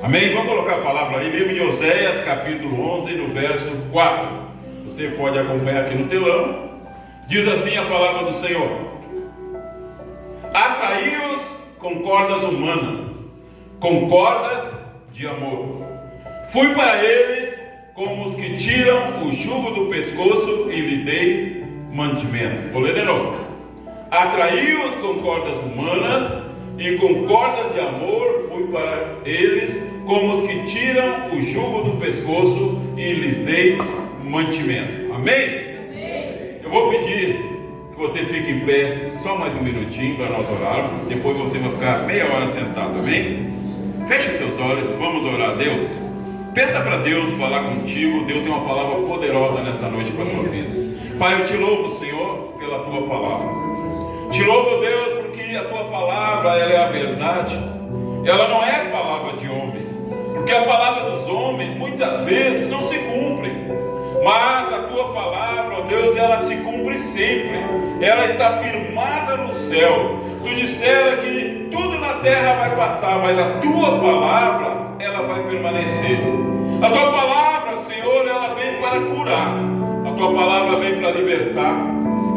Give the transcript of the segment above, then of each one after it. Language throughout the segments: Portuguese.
Amém? Vamos colocar a palavra ali, livro de Oséias, capítulo 11, no verso 4. Você pode acompanhar aqui no telão. Diz assim a palavra do Senhor: atraí-os com cordas humanas, com cordas de amor. Fui para eles como os que tiram o jugo do pescoço e lhe dei mantimentos. Vou ler de novo. Atraí-os com cordas humanas e com cordas de amor. Fui para eles como os que tiram o jugo do pescoço e lhes dei mantimento. Amém? Eu vou pedir que você fique em pé só mais um minutinho para nós orarmos. Depois você vai ficar meia hora sentado, amém? Feche os teus olhos, vamos orar a Deus. Peça para Deus falar contigo. Deus tem uma palavra poderosa nesta noite para a tua vida. Pai, eu te louvo, Senhor, pela tua palavra. Te louvo, Deus, porque a tua palavra, ela é a verdade. Ela não é a palavra de homens, porque a palavra dos homens muitas vezes não se cumpre. Mas a tua palavra, ó Deus, ela se cumpre sempre. Ela está firmada no céu. Tu dissera que tudo na terra vai passar, mas a tua palavra, ela vai permanecer. A tua palavra, Senhor, ela vem para curar. A tua palavra vem para libertar.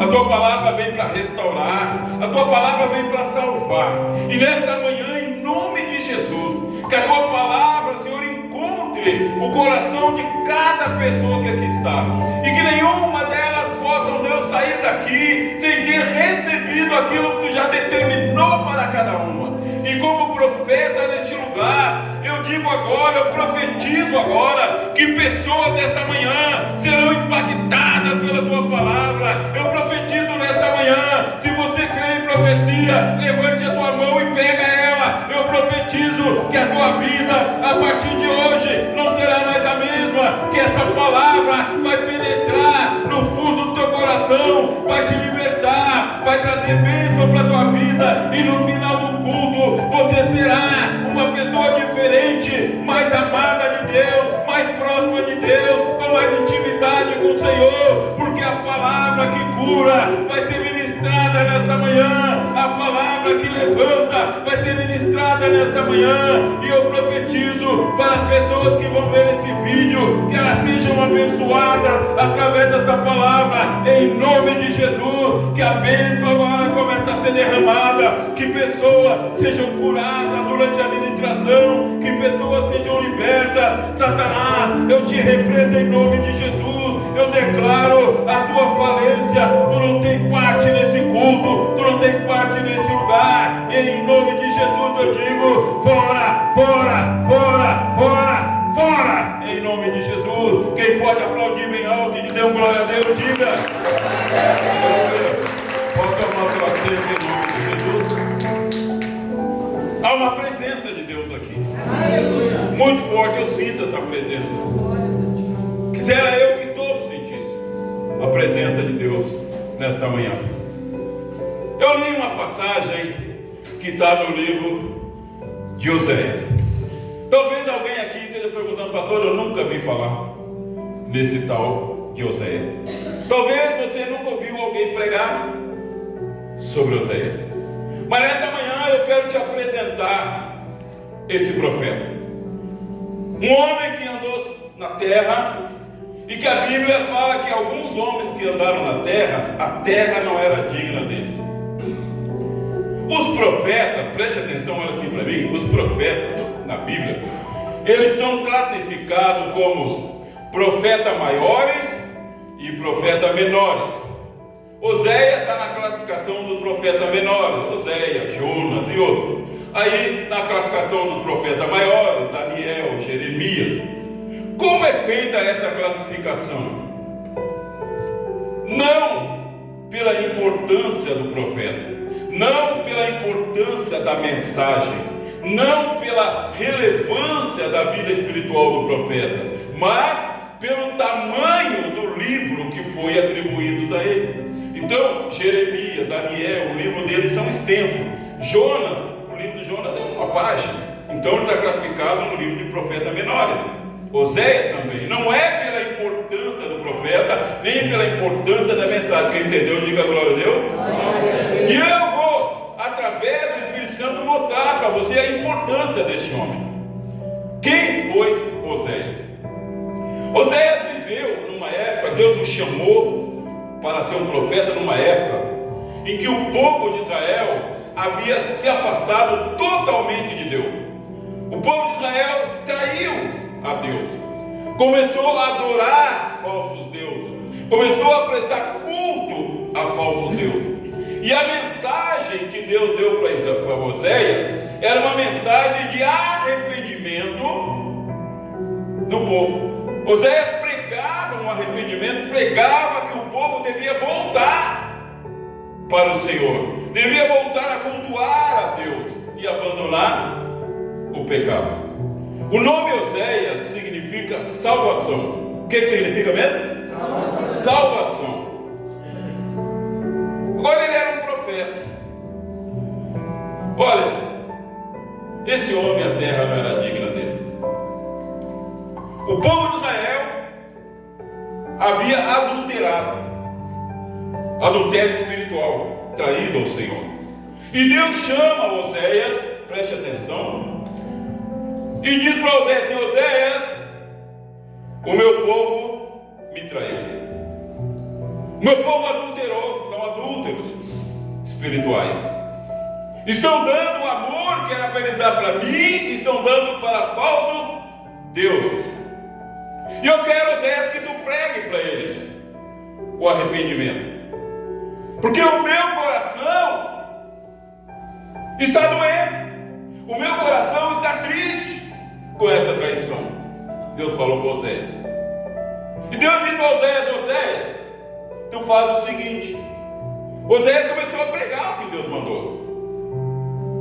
A tua palavra vem para restaurar. A tua palavra vem para salvar. E nesta manhã, em nome de Jesus, que a tua palavra, Senhor, encontre o coração de cada pessoa que aqui está, e que nenhuma delas possa, Deus, sair daqui sem ter recebido aquilo que tu já determinou para cada uma. E como profeta neste lugar, eu digo agora, eu profetizo agora, que pessoas desta manhã serão impactadas pela tua palavra. Eu profetizo nesta manhã, se você crê em profecia, levante a tua mão e pega ela. Eu profetizo que a tua vida, a partir de hoje, não será mais a mesma, que essa palavra vai penetrar no fundo do teu coração, vai te libertar, vai trazer bênção para a tua vida, e no final do culto, você será uma pessoa diferente, mais amada de Deus, mais próxima de Deus, com mais intimidade com o Senhor, porque a palavra que cura vai ser ministrada nesta manhã, a palavra que levanta vai ser ministrada nesta manhã. E eu profetizo para as pessoas que vão ver esse vídeo, que elas sejam abençoadas através dessa palavra, em nome de Jesus. Que a bênção agora comece a ser derramada, que pessoas sejam curadas durante a ministração, que pessoas sejam libertas. Satanás, eu te repreendo em nome de Jesus. Eu declaro a tua falência. Tu não tem parte nesse culto, tu não tem parte nesse lugar. E em nome de Jesus eu digo: fora, fora, fora, fora, fora, em nome de Jesus. Quem pode aplaudir bem alto e dizer um glória a Deus, diga. Pode tomar pela frente em nome de Jesus. Há uma presença de Deus aqui. Muito forte, eu sinto essa presença. Quisera eu que todos sentissem a presença de Deus nesta manhã. Eu li uma passagem que está no livro de Oséias. Talvez alguém aqui esteja perguntando: pastor, eu nunca vi falar nesse tal de Oséias. Talvez você nunca ouviu alguém pregar sobre Oséias. Mas nesta manhã eu quero te apresentar esse profeta. Um homem que andou na terra, e que a Bíblia fala que alguns homens que andaram na terra, a terra não era digna deles. Os profetas, preste atenção, olha aqui para mim, os profetas na Bíblia, eles são classificados como profetas maiores e profetas menores. Oséias está na classificação dos profetas menores, Oséias, Jonas e outros. Aí na classificação dos profetas maiores, Daniel, Jeremias. Como é feita essa classificação? Não pela importância do profeta, não pela importância da mensagem, não pela relevância da vida espiritual do profeta, mas pelo tamanho do livro que foi atribuído a ele. Então, Jeremias, Daniel, o livro deles são extensos. Jonas, o livro de Jonas é uma página, então ele está classificado no livro de profeta menores. Oséias também. Não é pela importância do profeta, nem pela importância da mensagem. Quem entendeu, diga glória a Deus. E eu vou, através do Espírito Santo, mostrar para você a importância deste homem. Quem foi Oséias? Oséias viveu numa época, Deus o chamou para ser um profeta numa época em que o povo de Israel havia se afastado totalmente de Deus. O povo de Israel traiu a Deus, começou a adorar falsos deuses, começou a prestar culto a falsos deuses. E a mensagem que Deus deu para Oséias era uma mensagem de arrependimento do povo. Oséias pregava um arrependimento, pregava que o povo devia voltar para o Senhor, devia voltar a cultuar a Deus e abandonar o pecado. O nome Oséias significa salvação. O que significa mesmo? Salvação. Agora ele era um profeta. Olha, esse homem, a terra não era digna dele. O povo de Israel havia adulterado, adultério espiritual, traído ao Senhor. E Deus chama Oséias, preste atenção, e diz para Oséias: Oséias, o meu povo me traiu. O meu povo adulterou, são adúlteros espirituais. Estão dando o amor que era para ele dar para mim, estão dando para falsos deuses. E eu quero, Oséias, que tu pregue para eles o arrependimento. Porque o meu coração está doendo. O meu coração está triste com essa traição. Deus falou para Oséias. E Deus disse para Oséias: Oséias, tu faz o seguinte. Oséias começou a pregar o que Deus mandou.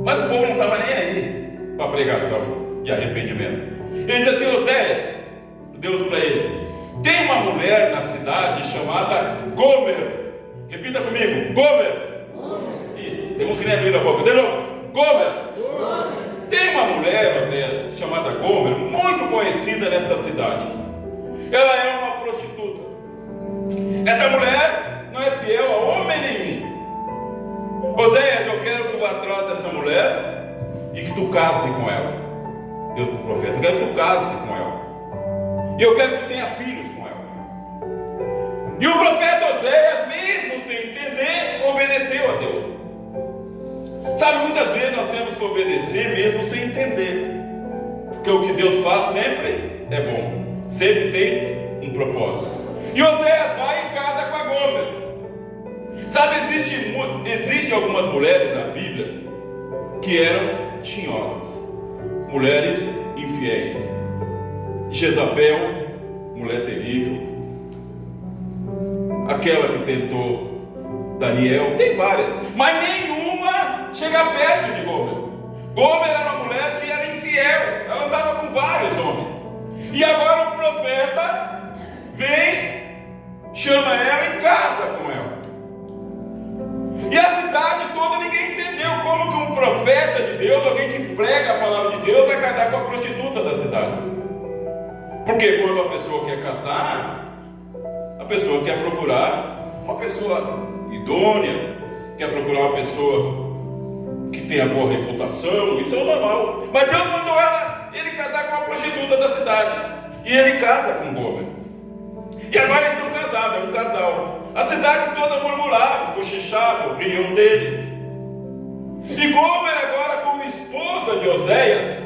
Mas o povo não estava nem aí para a pregação de arrependimento. Ele disse assim: Oséias, Deus para ele: tem uma mulher na cidade chamada Gomer. Repita comigo: Gomer. Temos que nem abrir a boca. De novo: Gomer. Tem uma mulher, Oséias, chamada Gomer, muito conhecida nesta cidade. Ela é uma prostituta. Essa mulher não é fiel a homem nenhum. Oséias, eu quero que tu vá atrás dessa mulher e que tu case com ela. Deus do profeta: eu quero que tu case com ela. E eu quero que tu tenha filhos com ela. E o profeta Oséias, mesmo sem entender, obedeceu a Deus. Sabe, muitas vezes nós temos que obedecer mesmo sem entender. Porque o que Deus faz sempre é bom. Sempre tem um propósito. E Oséias vai em casa com a Gomer. Sabe, existe algumas mulheres na Bíblia que eram tinhosas, mulheres infiéis. Jezabel, mulher terrível. Aquela que tentou Daniel, tem várias, mas nenhuma chega perto de Gomer. Gomer era uma mulher que era infiel, ela andava com vários homens. E agora o profeta vem, chama ela e casa com ela. E a cidade toda, ninguém entendeu como que um profeta de Deus, alguém que prega a palavra de Deus, vai casar com a prostituta da cidade. Porque quando a pessoa quer casar, a pessoa quer procurar uma pessoa idônea, quer procurar uma pessoa que tenha boa reputação, isso é o normal. Mas Deus mandou ele casar com uma prostituta da cidade. E ele casa com Gomer. E agora eles estão casados, é um casal. A cidade toda murmurava, cochichava, riam dele. E Gomer, agora como esposa de Oséias,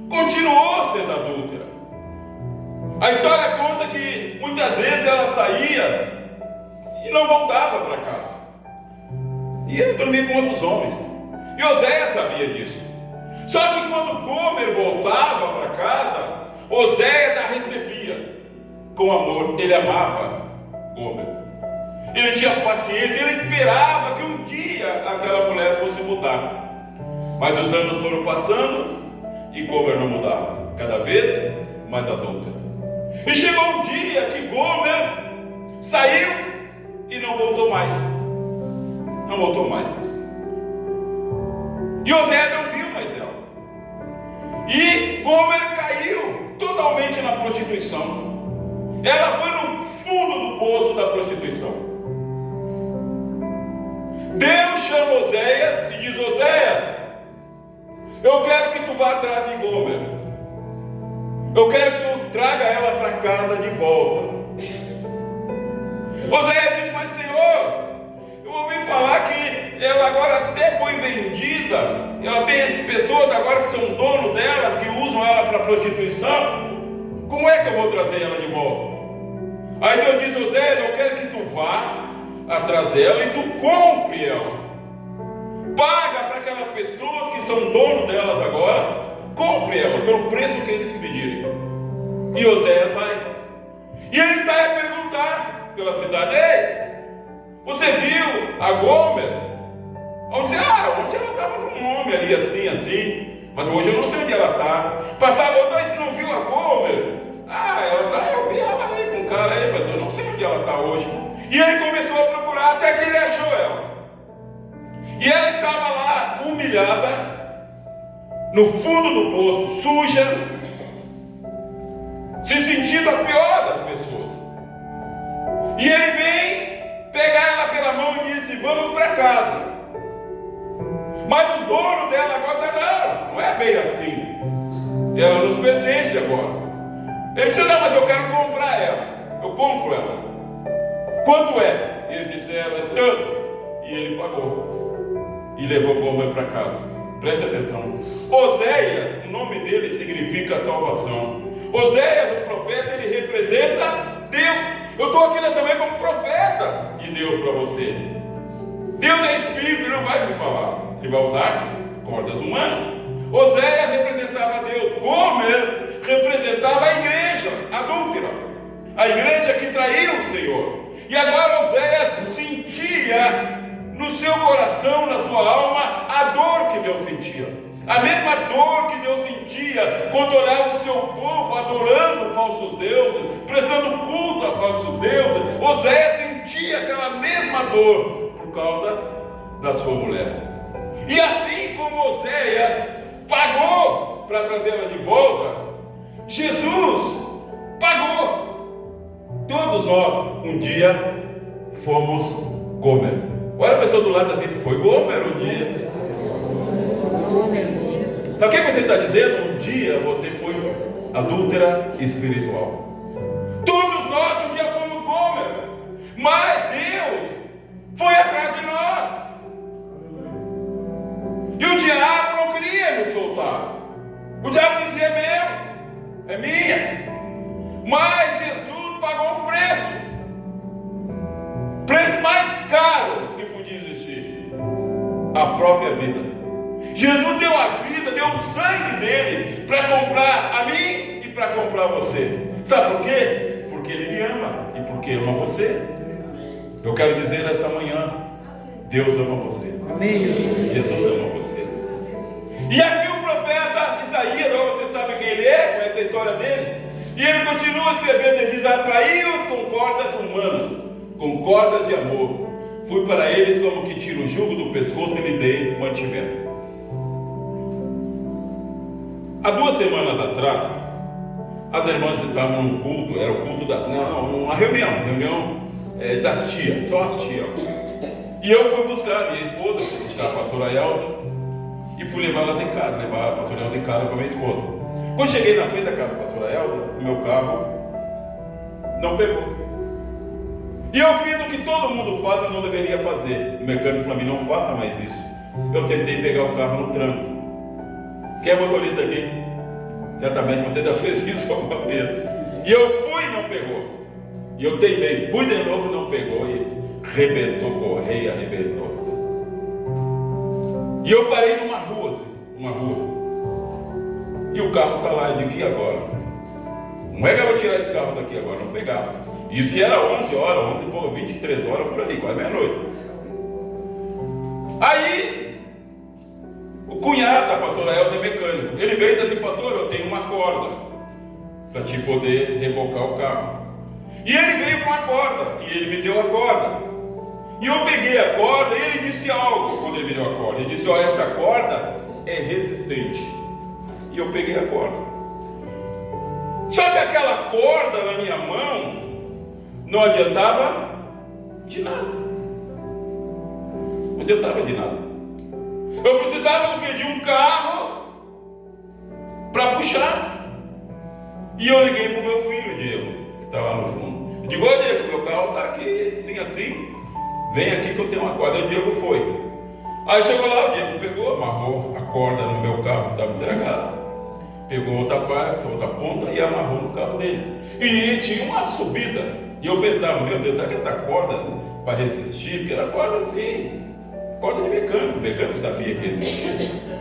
continuou sendo adúltera. A história conta que muitas vezes ela saía e não voltava para casa. Ia dormir com outros homens. E Oséias sabia disso. Só que quando Gomer voltava para casa, Oséias a recebia com amor. Ele amava Gomer. Ele tinha paciência, ele esperava que um dia aquela mulher fosse mudar. Mas os anos foram passando e Gomer não mudava. Cada vez mais adulta. E chegou um dia que Gomer saiu e não voltou mais. Não voltou mais. E Oséias não viu mais ela. E Gomer caiu totalmente na prostituição. Ela foi no fundo do poço da prostituição. Deus chama Oséias e diz: Oséias, eu quero que tu vá atrás de Gomer. Eu quero que tu traga ela para casa de volta. Oséias disse: mas Senhor, eu ouvi falar que ela agora até foi vendida. Ela tem pessoas agora que são donos delas, que usam ela para prostituição. Como é que eu vou trazer ela de volta? Aí Deus diz: Oséias, eu quero que tu vá atrás dela e tu compre ela. Paga para aquelas pessoas que são donos delas agora. Compre ela pelo preço que eles pedirem. E Oséias vai. E ele sai a perguntar pela cidade: ei, você viu a Gomer? Onde ela estava com um homem ali assim, assim. Mas hoje eu não sei onde ela está. Passava outra, a gente não viu a Gomer? Ela está, eu vi ela aí com um cara aí, mas eu não sei onde ela está hoje. E ele começou a procurar até que ele achou ela. E ela estava lá, humilhada, no fundo do poço, suja, se sentindo a pior das pessoas. E ele vem pegar ela pela mão e disse: vamos para casa. Mas o dono dela agora não é bem assim. Ela nos pertence agora. Ele disse: não, mas eu quero comprar ela. Eu compro ela. Quanto é? Eles disseram: é tanto. E ele pagou. E levou Gomer para casa. Preste atenção. Oséias, o nome dele significa salvação. Oséias, o profeta, ele representa Deus. Eu estou aqui também como profeta de Deus para você. Deus é Espírito, ele não vai me falar. Ele vai usar cordas humanas. Oséias representava Deus. Gomer representava a igreja adúltera, a igreja que traiu o Senhor. E agora Oséias sentia no seu coração, na sua alma, a dor que Deus sentia. A mesma dor que Deus sentia quando olhava o seu povo adorando falsos deuses, prestando culto a falsos deuses. Oséias sentia aquela mesma dor por causa da sua mulher. E assim como Oséias pagou para trazê-la de volta, Jesus pagou. Todos nós um dia fomos Gomer. Olha a pessoa do lado assim: foi Gomer um dia. Sabe o que você está dizendo? Um dia você foi adúltera espiritual. Todos nós um dia fomos Gomer. Mas Deus foi atrás de nós. E o diabo não queria nos soltar. O diabo dizia: é meu, é minha. Mas Jesus pagou um preço. Preço mais caro que podia existir: a própria vida. Jesus deu a vida, deu o sangue dele para comprar a mim e para comprar você. Sabe por quê? Porque ele me ama e porque ama você. Eu quero dizer nessa manhã: Deus ama você. Amém. Jesus ama você. E aqui o profeta Isaías, você sabe quem ele é, conhece a história dele? E ele continua escrevendo, ele diz: atraí-os com cordas humanas, com cordas de amor. Fui para eles como que tiro o jugo do pescoço e lhe dei mantimento. Há 2 semanas atrás, as irmãs estavam num culto, era o culto uma reunião das tias, só as tias. E eu fui buscar a minha esposa, fui buscar a pastora Elza, e fui levá-las em casa, levar a pastora Elza em casa com a minha esposa. Quando cheguei na frente da casa da pastora Elza, o meu carro não pegou. E eu fiz o que todo mundo faz, eu não deveria fazer. O mecânico falou: não faça mais isso. Eu tentei pegar o carro no tranco. Quem é motorista aqui? Certamente você já fez isso alguma vez. E eu fui e não pegou. E eu teimei, fui de novo e não pegou. E arrebentou, correia, arrebentou. E eu parei numa rua, assim, uma rua. E o carro está lá, eu digo: e agora? Não é que eu vou tirar esse carro daqui agora, não pegar. Isso já era 11 horas, 23 horas por ali, quase meia-noite. Aí, o cunhado da pastora Elza é mecânico. Ele veio e disse assim: pastor, eu tenho uma corda para te poder rebocar o carro. E ele veio com a corda, e ele me deu a corda. E eu peguei a corda, e ele disse algo quando ele me deu a corda. Ele disse: ó, essa corda é resistente. E eu peguei a corda. Só que aquela corda na minha mão não adiantava de nada. Não adiantava de nada. Eu precisava de um carro para puxar. E eu liguei para o meu filho, Diego, que está lá no fundo. Eu digo: ô Diego, meu carro está aqui, assim. Vem aqui que eu tenho uma corda. O Diego foi. Aí chegou lá, o Diego pegou, amarrou a corda no meu carro que estava estragado. Pegou outra parte, outra ponta e amarrou no carro dele. E tinha uma subida. E eu pensava: meu Deus, será que essa corda vai resistir? Porque era corda assim, corda de mecânico. O mecânico sabia que resistia.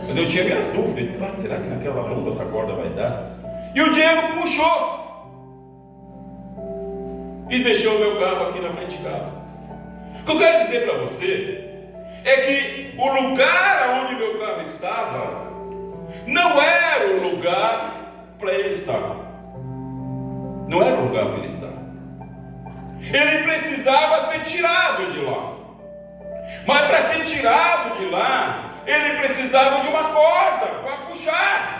Mas eu tinha minhas dúvidas. Será que naquela lomba essa corda vai dar? E o Diego puxou e deixou o meu carro aqui na frente de casa. O que eu quero dizer para você é que o lugar onde meu carro estava não era o lugar para ele estar. Não era o lugar para ele estar. Ele precisava ser tirado de lá. Mas para ser tirado de lá, ele precisava de uma corda para puxar.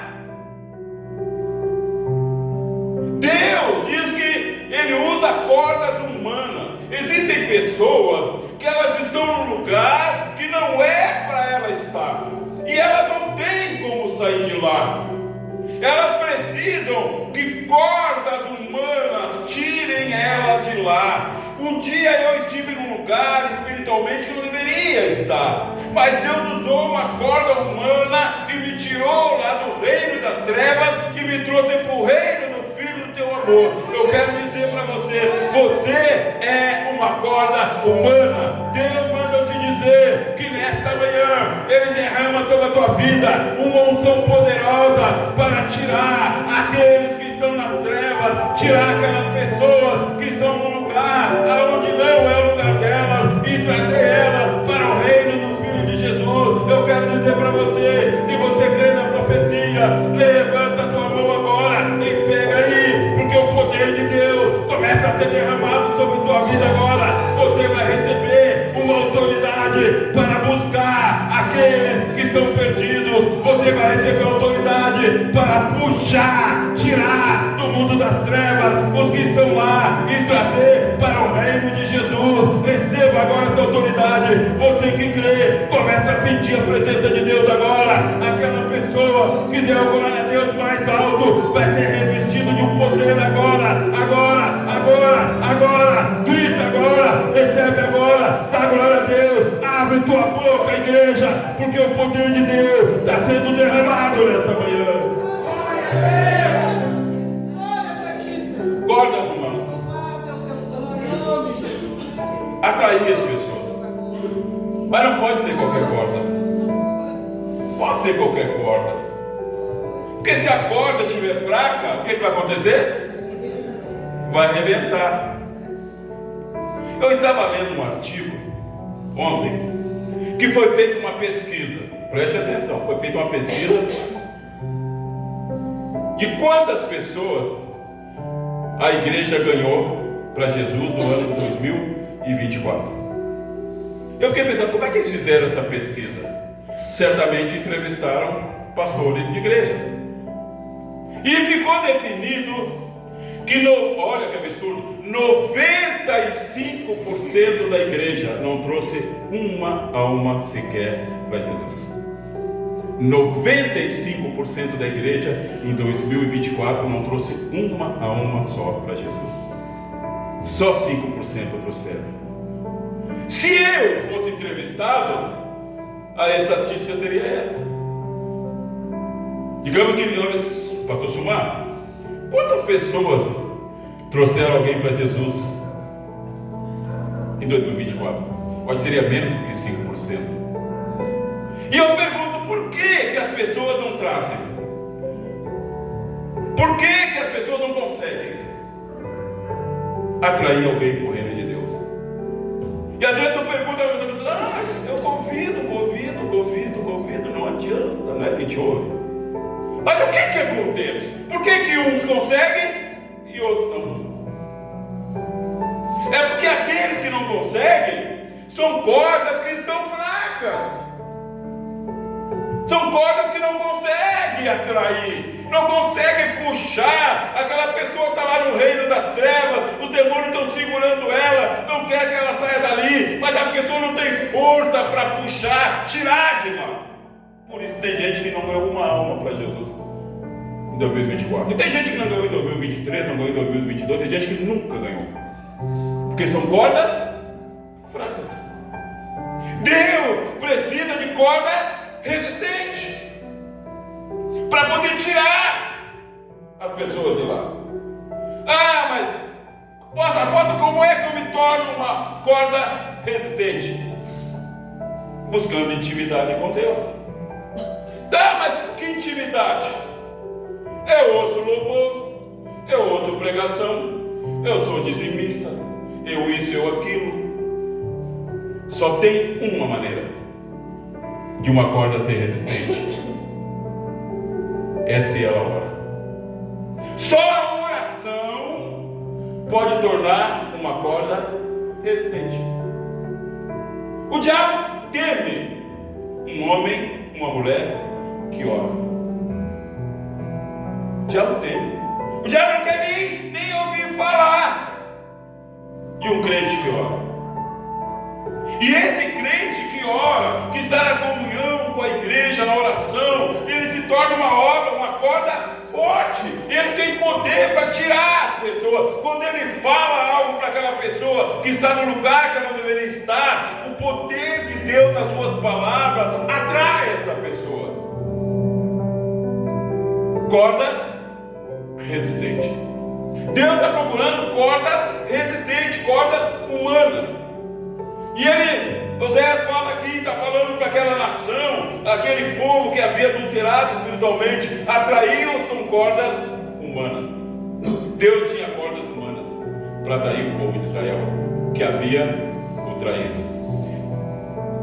Deus diz que Ele usa cordas humanas. Existem pessoas que elas estão num lugar que não é para ela estar. E elas não têm como sair de lá. Elas precisam que cordas humanas tirem elas de lá. Um dia eu estive num lugar espiritualmente que não deveria estar. Mas Deus usou uma corda humana e me tirou lá do reino das trevas e me trouxe para o reino do Filho do teu amor. Eu quero dizer para você: você é uma corda humana. Deus manda eu te dizer que nesta manhã Ele derrama sobre a tua vida uma unção poderosa para tirar aqueles que estão nas trevas, tirar aquelas pessoas que estão num lugar onde não é o lugar delas e trazer elas para o reino do Filho de Jesus. Eu quero dizer para você: se você crê na profecia, levanta a tua mão agora e pega aí, porque o poder de Deus começa a ser derramado sobre a tua vida agora. Você vai receber uma autoridade para buscar aqueles que estão perdidos. Você vai receber autoridade para puxar, tirar do mundo das trevas os que estão lá e trazer para o reino de Jesus. Receba agora essa autoridade. Você que crê, começa a sentir a presença de Deus agora. Aquela pessoa que deu a glória a Deus mais alto vai ser revestido de um poder agora. Grita agora, recebe agora, dá glória a Deus. Abre tua boca, igreja, porque o poder de Deus está sendo derramado nessa manhã. Cordas humanas. Atrair as pessoas. Mas não pode ser qualquer corda. Pode ser qualquer corda. Porque se a corda estiver fraca, o que vai acontecer? Vai arrebentar. Eu estava lendo um artigo ontem que foi feita uma pesquisa. Preste atenção, foi feita uma pesquisa de quantas pessoas a igreja ganhou para Jesus no ano de 2024. Eu fiquei pensando, como é que eles fizeram essa pesquisa? Certamente entrevistaram pastores de igreja. E ficou definido que, olha que absurdo, 95% da igreja não trouxe uma alma sequer para Jesus. 95% da igreja em 2024 não trouxe uma alma só para Jesus. Só 5% trouxeram. Se eu fosse entrevistado, a estatística seria essa. Digamos que, pastor Sumar, quantas pessoas trouxeram alguém para Jesus em 2024? Acho que seria menos do que 5%. E eu pergunto, por que as pessoas não trazem? Por que as pessoas não conseguem atrair alguém para o reino de Deus? E às vezes eu pergunto às pessoas: eu convido, não adianta, não é fim de ouro. Mas o que acontece? Por que uns conseguem e outros não? É porque aqueles que não conseguem são cordas que estão fracas. São cordas que não conseguem atrair, não conseguem puxar. Aquela pessoa está lá no reino das trevas, os demônios estão segurando ela, não quer que ela saia dali, mas a pessoa não tem força para puxar, tirar de lá. Por isso tem gente que não ganhou uma alma para Jesus em 2024. E tem gente que não ganhou em 2023, não ganhou em 2022, tem gente que nunca ganhou. Porque são cordas fracas. Deus precisa de corda resistente para poder tirar as pessoas de lá. Ah, mas apóstolo, como é que eu me torno uma corda resistente? Buscando intimidade com Deus. Tá, mas que intimidade? Eu ouço louvor, eu ouço pregação, eu sou dizimista, eu isso, eu aquilo. Só tem uma maneira de uma corda ser resistente. Essa é a hora. Só a oração pode tornar uma corda resistente. O diabo teme um homem, uma mulher que ora. O diabo teme. O diabo não quer nem ouvir falar de um crente que ora. E esse crente que ora, que está na comunhão com a igreja, na oração, ele se torna uma corda forte. Ele tem poder para tirar a pessoa. Quando ele fala algo para aquela pessoa que está no lugar que ela deveria estar, o poder de Deus nas suas palavras atrai essa pessoa. Cordas resistentes. Deus está procurando cordas resistentes, cordas humanas. E Oséias fala aqui, está falando para aquela nação, aquele povo que havia adulterado espiritualmente, atraiu com cordas humanas. Deus tinha cordas humanas para atrair o povo de Israel, que havia o traído,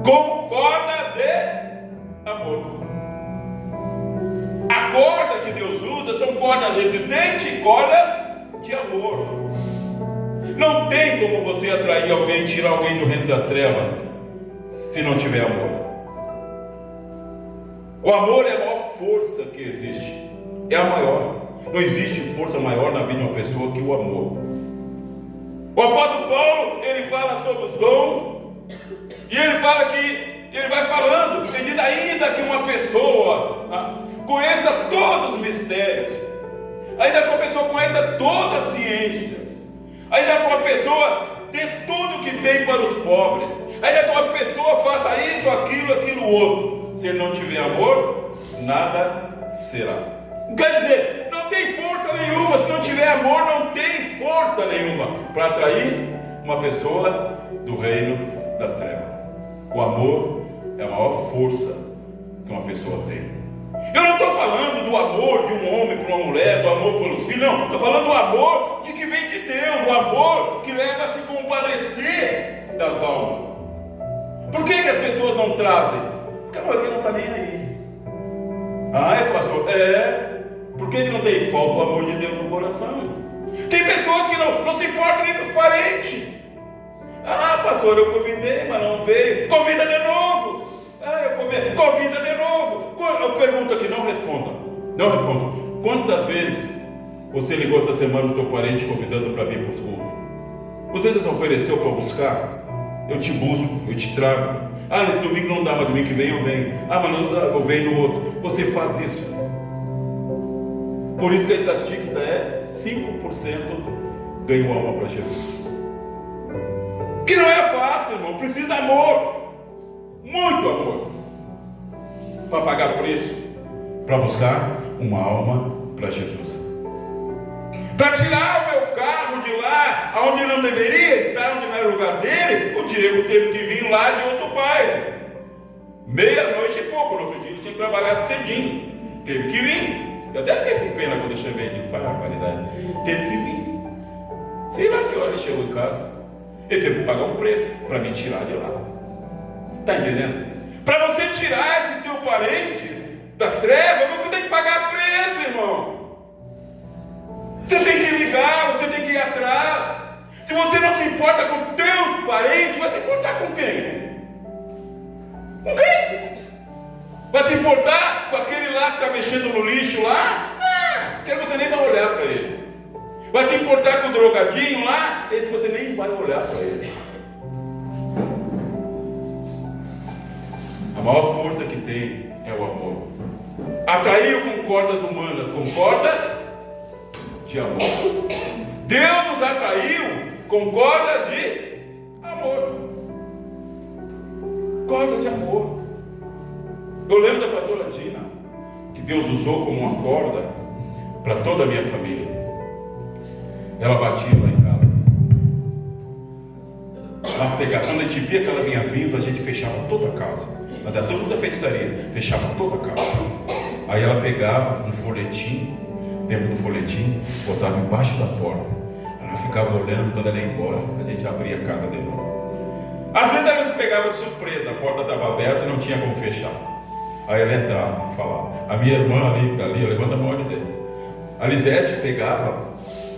com cordas de amor. A corda que Deus usa são cordas resistentes e cordas de amor. Não tem como você atrair alguém, tirar alguém do reino das trevas, se não tiver amor. O amor é a maior força que existe. É a maior. Não existe força maior na vida de uma pessoa que o amor. O apóstolo Paulo, ele fala sobre os dons, e ele fala que, ele vai falando, ele diz ainda que uma pessoa conheça todos os mistérios, ainda que uma pessoa conheça toda a ciência, ainda que uma pessoa dê tudo que tem para os pobres, ainda que uma pessoa faça isso, aquilo, outro, se ele não tiver amor, nada será. Quer dizer, não tem força nenhuma, se não tiver amor, não tem força nenhuma para atrair uma pessoa do reino das trevas. O amor é a maior força que uma pessoa tem. Eu não estou falando do amor de um homem para uma mulher, do amor pelos filhos, não. Estou falando do amor que vem de Deus, o amor que leva a se compadecer das almas. Por que as pessoas não trazem? Porque a maioria não está nem aí. Pastor, porque ele não tem falta o amor de Deus no coração. Tem pessoas que não se importam nem com os parentes. Pastor, eu convidei, mas não veio. Convida de novo. Convida de novo. Eu pergunto aqui, não responda. Não responda. Quantas vezes você ligou essa semana no teu parente convidando para vir para os cultos? Você já se ofereceu para buscar? Eu te busco, eu te trago. Nesse domingo não dá, mas domingo que vem eu venho. Mas não dá, eu venho no outro. Você faz isso. Por isso que a estatística é 5% ganhou alma para Jesus. Que não é fácil, irmão. Precisa de amor. Muito amor. Para pagar preço. Para buscar uma alma para Jesus. Para tirar o meu carro de lá, onde não deveria estar, onde não era o lugar dele, o Diego teve que vir lá de outro bairro. Meia-noite e pouco, no outro dia ele tinha que trabalhar cedinho. Teve que vir. Eu até fiquei com pena quando eu chamei de barbaridade. Teve que vir. Sei lá que hora ele chegou em casa. Ele teve que pagar um preço para me tirar de lá. Está entendendo? Para você tirar esse teu parente das trevas, você tem que pagar preço, irmão. Você tem que ligar, você tem que ir atrás. Se você não se importa com teus parentes, vai se importar com quem? Com quem? Vai se importar com aquele lá que está mexendo no lixo lá? Não, porque você nem vai olhar para ele. Vai se importar com o drogadinho lá? Esse você nem vai olhar para ele. A maior força que tem é o amor. Atraiu com cordas humanas, com cordas de amor. Deus nos atraiu com cordas de amor. Cordas de amor. Eu lembro da pastora Tina, que Deus usou como uma corda para toda a minha família. Ela batia lá em casa. Ela pegava, quando a gente via que ela vinha vindo, a gente fechava toda a casa. Ela dava toda a feitiçaria, fechava toda a casa. Aí ela pegava um folhetim, dentro do folhetim, botava embaixo da porta. Ela ficava olhando, quando ela ia embora, a gente abria a casa de novo. Às vezes ela se pegava de surpresa, a porta estava aberta e não tinha como fechar. Aí ela entrava e falava. A minha irmã ali, levanta a mão e diz. A Lisete pegava,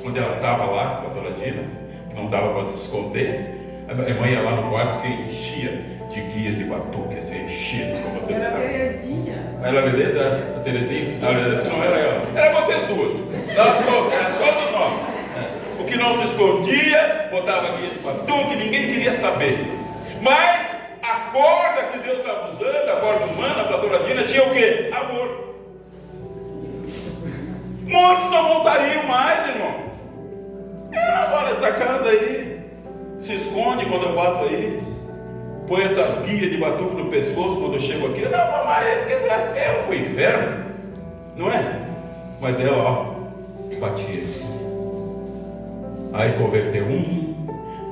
quando ela estava lá com a pastora Dina, que não dava para se esconder, a mãe ia lá no quarto e se enchia de guias de batuque, se enchia, como você Era a sabe. Terezinha. Ela beleza? A Terezinha? Não era ela. Era vocês duas. Todos nós. O que não se escondia, botava guia de batuque, ninguém queria saber. Mas a corda que Deus estava usando, a corda humana, a pastora Dina, tinha o quê? Amor. Muitos não voltariam mais, irmão. Ela fala essa casa aí, se esconde quando eu bato aí, põe essa guia de batuque no pescoço quando eu chego aqui. Não, mamãe, esse é o inferno, não é? Mas ela, ó, batia. Aí converteu um,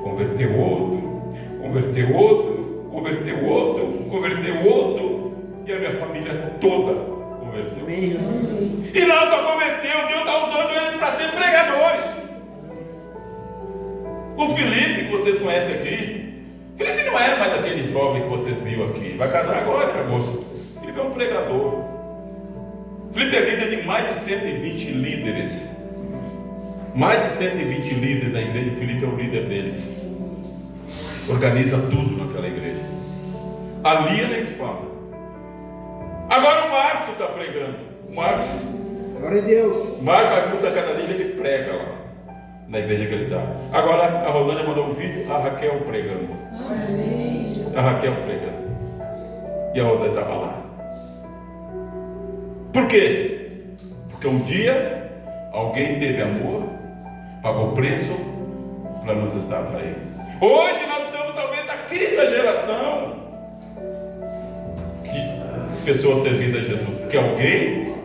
converteu outro, converteu outro, converteu outro, converteu outro, e a minha família toda converteu. E não só converteu, Deus está usando eles para ser pregadores. O Felipe, que vocês conhecem aqui, Felipe não é mais aquele jovem que vocês viram aqui, vai casar agora, né, moço? Felipe é um pregador. Felipe é líder de mais de 120 líderes. Mais de 120 líderes da igreja, Felipe é o líder deles. Organiza tudo naquela igreja. A Lia nem se fala. Agora o Márcio está pregando. O Márcio. Glória a Deus. O Márcio vai mudar cada dia, ele prega lá. Na igreja que ele está. Agora a Rosânia mandou um vídeo, a Raquel pregando. A Raquel pregando. E a Rosânia estava lá. Por quê? Porque um dia alguém teve amor, pagou preço para nos estar atraindo. Hoje nós estamos talvez na quinta geração de pessoas servindo a Jesus, porque alguém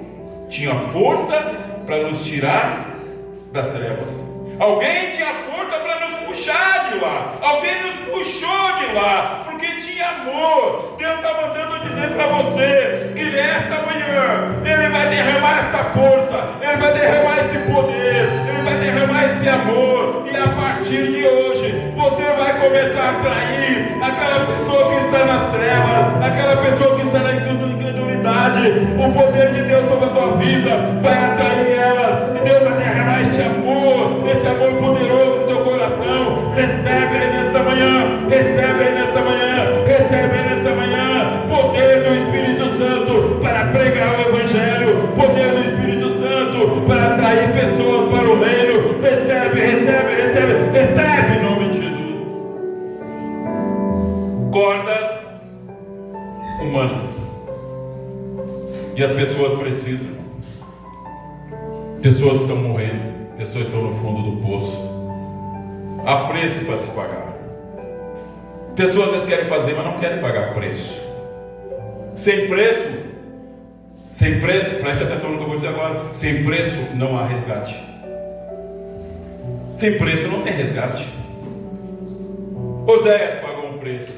tinha força para nos tirar das trevas. Alguém tinha força para nos puxar de lá. Alguém nos puxou de lá, porque tinha amor. Deus está mandando dizer para você que nesta manhã Ele vai derramar essa força, Ele vai derramar esse poder, Ele vai derramar esse amor. E a partir de hoje você vai começar a atrair aquela pessoa que está nas trevas, aquela pessoa que está na incredulidade. O poder de Deus sobre a tua vida vai atrair ela, e Deus vai derramar esse amor poderoso no teu coração. Recebe aí nesta manhã, recebe aí nesta manhã, recebe aí nesta manhã poder do Espírito Santo para pregar o Evangelho, poder do Espírito Santo para atrair pessoas para o reino. Recebe, recebe, recebe, recebe em nome de Jesus. Cordas humanas, e as pessoas precisam. Pessoas estão morrendo, pessoas estão no fundo do poço. Há preço para se pagar. Pessoas às vezes querem fazer, mas não querem pagar preço. Sem preço, preste atenção no que eu vou dizer agora. Sem preço não há resgate. Sem preço não tem resgate. Oséias pagou um preço,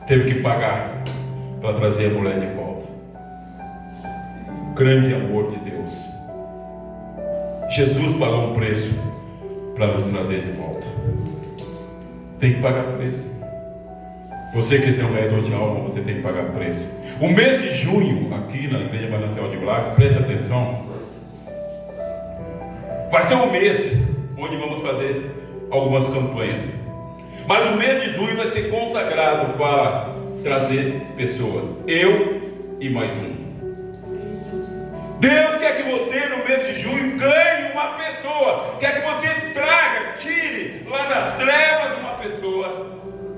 teve que pagar para trazer a mulher de volta. Grande amor de Deus. Jesus pagou um preço para nos trazer de volta. Tem que pagar preço. Você que é um ganhador de alma, você tem que pagar preço. O mês de junho, aqui na Igreja Manancial de Milagre, preste atenção, vai ser um mês onde vamos fazer algumas campanhas. Mas o mês de junho vai ser consagrado para trazer pessoas. Eu e mais um. Deus quer que você no mês de junho ganhe uma pessoa. Quer que você traga, tire lá das trevas uma pessoa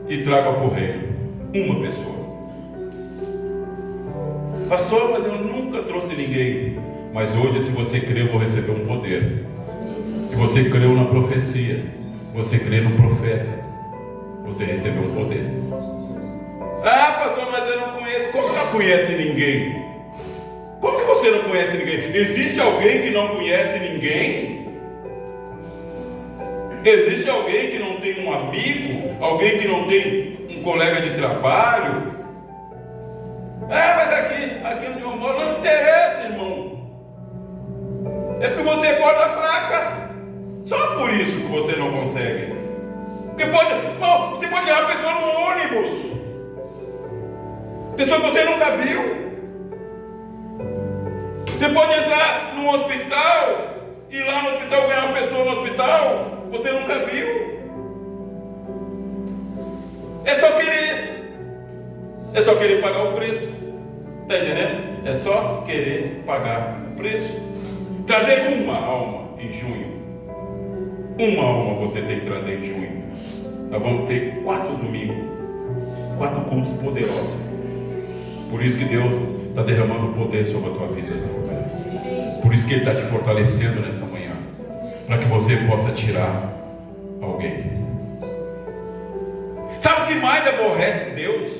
e traga para o reino. Uma pessoa. Pastor, mas eu nunca trouxe ninguém. Mas hoje, se você crer, eu vou receber um poder Se você creu na profecia, você crê no profeta, você recebeu o poder. Ah, pastor, mas eu não conheço. Como você não conhece ninguém? Como que você não conhece ninguém? Existe alguém que não conhece ninguém? Existe alguém que não tem um amigo? Alguém que não tem um colega de trabalho? Mas aqui onde eu moro não interessa, irmão. É porque você é corda fraca. Só por isso que você não consegue. Porque você pode levar a pessoa no ônibus. Pessoa que você nunca viu. Você pode entrar num hospital, ir lá no hospital, ganhar uma pessoa no hospital, você nunca viu. É só querer. É só querer pagar o preço. Está entendendo? É só querer pagar o preço. Trazer uma alma em junho. Uma alma você tem que trazer em junho. Nós vamos ter 4 domingos, 4 cultos poderosos. Por isso que Deus está derramando poder sobre a tua vida. Por isso que Ele está te fortalecendo nesta manhã, para que você possa tirar alguém. Sabe o que mais aborrece Deus?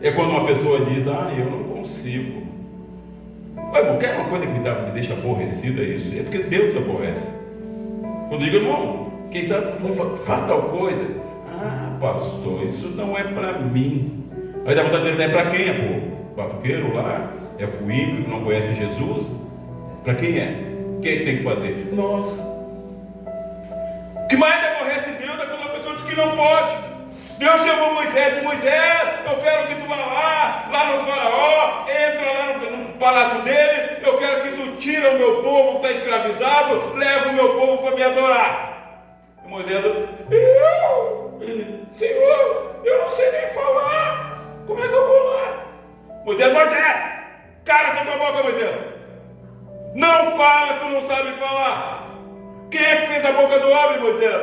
É quando uma pessoa diz: eu não consigo. Quer uma coisa que me deixa aborrecido? É isso. É porque Deus aborrece. Quando digo: irmão, quem sabe faz tal coisa. Pastor, isso não é para mim. Aí dá vontade de dizer: é para quem? É para o batuqueiro lá? É para o ímpio que não conhece Jesus? Para quem é? Quem tem que fazer? Nós. O que mais aborrece Deus é quando a pessoa diz que não pode. Deus chamou Moisés: Moisés, eu quero que tu vá lá no faraó, entra lá no palácio dele, eu quero que tu tire o meu povo que está escravizado, leva o meu povo para me adorar. E Moisés: Senhor, eu não sei nem falar, como é que eu vou lá? Moisés: cala tua boca, Moisés, não fala, tu não sabe falar. Quem é que fez a boca do homem, Moisés?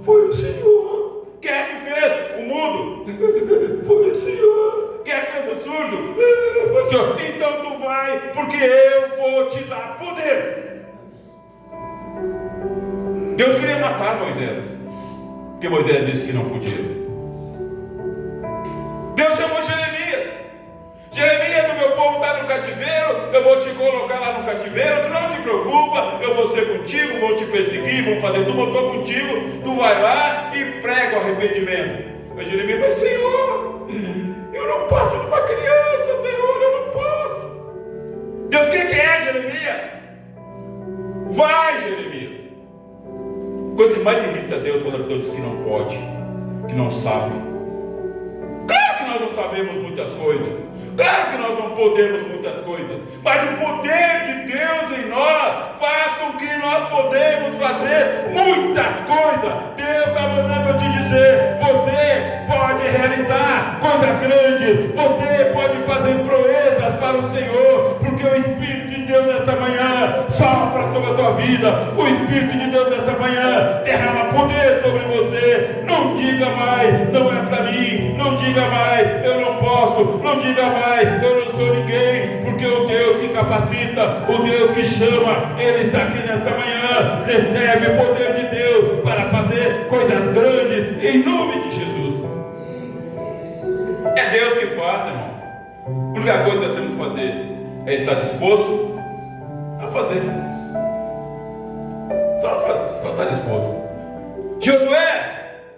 Foi o Senhor. Quem é que fez o mudo? Foi o Senhor. Quem é que fez o surdo? Foi o Senhor. Então tu vai, porque eu vou te dar poder. Deus queria matar Moisés, porque Moisés disse que não podia. Deus chamou Jeremias: Jeremias, o meu povo está no cativeiro, eu vou te colocar lá no cativeiro, tu não te preocupa, eu vou ser contigo, vou te perseguir, vou fazer tudo, eu estou contigo, tu vai lá e prega o arrependimento. Mas Jeremias: mas Senhor, eu não passo de uma criança, Senhor, eu não posso. Deus: o que é, Jeremias? Vai, Jeremias. Coisa que mais irrita a Deus quando a pessoa diz que não pode, que não sabe. Claro que nós não sabemos muitas coisas, claro que nós não podemos muitas coisas, mas o poder de Deus em nós faz com que nós podemos fazer muitas coisas. Deus está mandando eu te dizer: você pode realizar coisas grandes, você pode fazer proezas para o Senhor, porque o Espírito de Deus nesta manhã sopra sobre a tua vida. O Espírito de Deus nesta manhã derrama poder sobre você. Não diga mais: não é para mim. Não diga mais: eu não posso. Não diga mais: eu não sou ninguém. Porque o Deus que capacita, o Deus que chama, Ele está aqui nesta manhã. Recebe o poder de Deus para fazer coisas grandes em nome de Jesus. É Deus que faz, irmão. A única coisa que nós temos que fazer é estar disposto a fazer. Só estar disposto. Josué,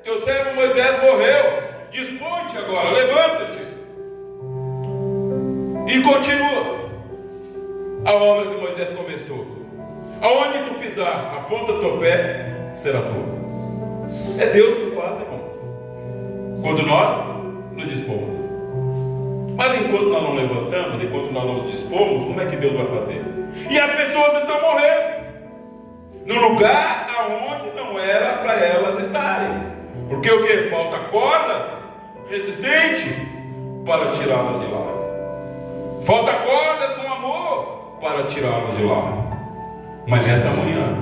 teu servo Moisés morreu. Dispõe-te agora, levanta-te e continua a obra que Moisés começou. Aonde tu pisar, aponta teu pé, será tua. É Deus que faz, irmão, quando nós nos dispomos. Mas enquanto nós não levantamos, enquanto nós não nos dispomos, como é que Deus vai fazer? E as pessoas estão morrendo no lugar aonde não era para elas estarem. Porque o que? Falta cordas resistentes para tirá-las de lá. Falta cordas com amor para tirá-las de lá. Mas nesta manhã,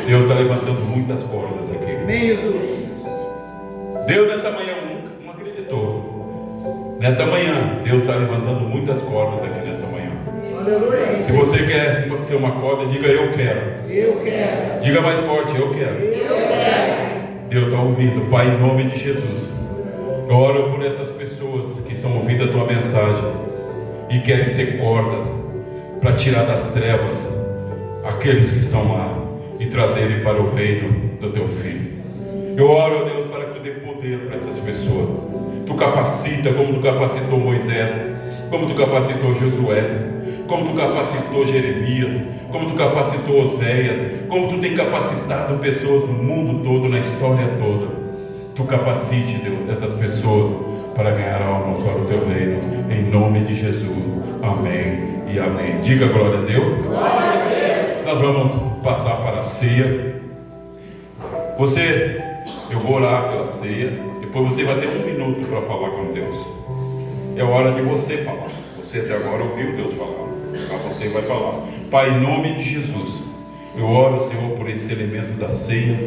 Deus está levantando muitas cordas aqui. Deus nesta manhã não acreditou. Nesta manhã, Deus está levantando muitas cordas aqui nesta manhã. Se você quer ser uma corda, diga eu quero. Eu quero. Diga mais forte, eu quero. Deus está ouvindo, Pai, em nome de Jesus. Eu oro por essas pessoas que estão ouvindo a tua mensagem e querem ser cordas para tirar das trevas aqueles que estão lá e trazerem para o reino do teu Filho. Eu oro, Deus, para que tu dê poder para essas pessoas. Tu capacita como tu capacitou Moisés, como tu capacitou Josué, como tu capacitou Jeremias, como tu capacitou Oséias, como tu tem capacitado pessoas no mundo todo, na história toda. Tu capacite, Deus, essas pessoas para ganhar almas para o teu reino, em nome de Jesus. Amém e amém. Diga glória a Deus. Glória a Deus. Nós vamos passar para a ceia. Eu vou orar pela ceia, depois você vai ter 1 minuto para falar com Deus. É hora de você falar. Você até agora ouviu Deus falar, mas você vai falar. Pai, em nome de Jesus, eu oro, Senhor, por esse elemento da ceia.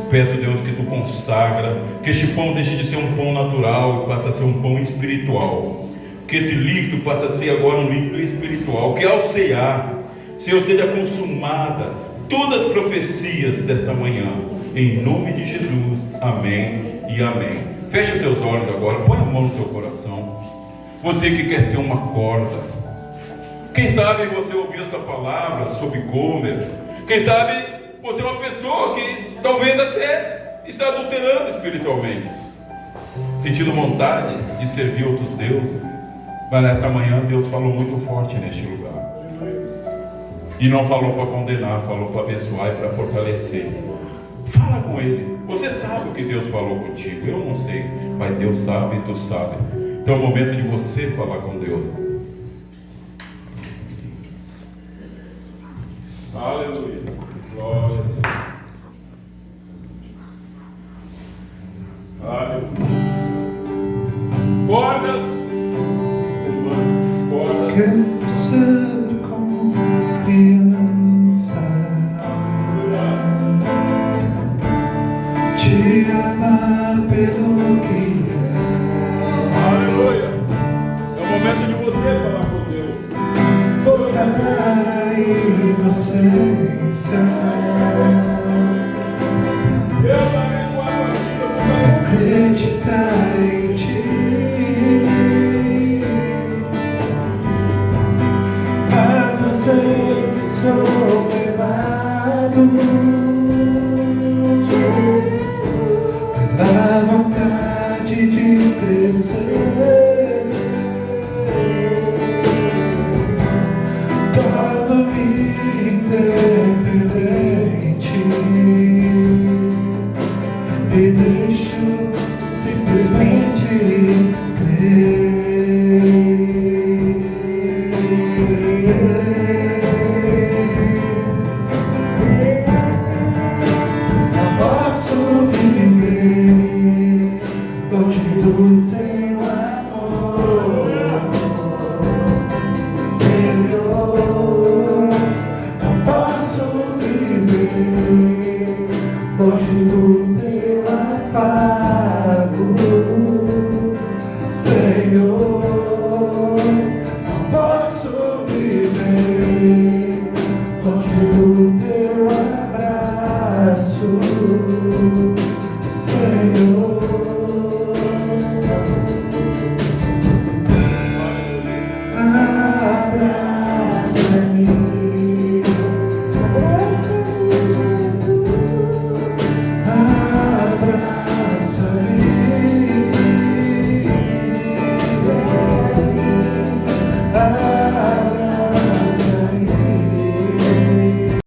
Peço, Deus, que tu consagra, que este pão deixe de ser um pão natural e passe a ser um pão espiritual. Que esse líquido passe a ser agora um líquido espiritual. Que ao ceiar, Senhor, seja consumada todas as profecias desta manhã. Em nome de Jesus, amém e amém. Fecha os teus olhos agora, põe a mão no teu coração. Você que quer ser uma corda, quem sabe você ouviu essa palavra sobre Gomer, quem sabe você é uma pessoa que talvez até está adulterando espiritualmente, sentindo vontade de servir outros deuses, mas nesta manhã Deus falou muito forte neste lugar, e não falou para condenar, falou para abençoar e para fortalecer. Fala com Ele. Você sabe o que Deus falou contigo. Eu não sei, mas Deus sabe e tu sabe. Então é o momento de você falar com Deus. Aleluia. Glória a Deus. Aleluia. Cordas humanas. Cordas. Quero ser como criança, te amar pelo que é. Aleluia. É o momento de você falar com Deus. Voltar e você estar. Deus abençoe a tua vida. Acreditar em ti. Mas às vezes sou levado da vontade de crescer, torno-me independente e deixo simplesmente crer. Não posso viver longe do seu amor, Senhor. Não posso viver longe do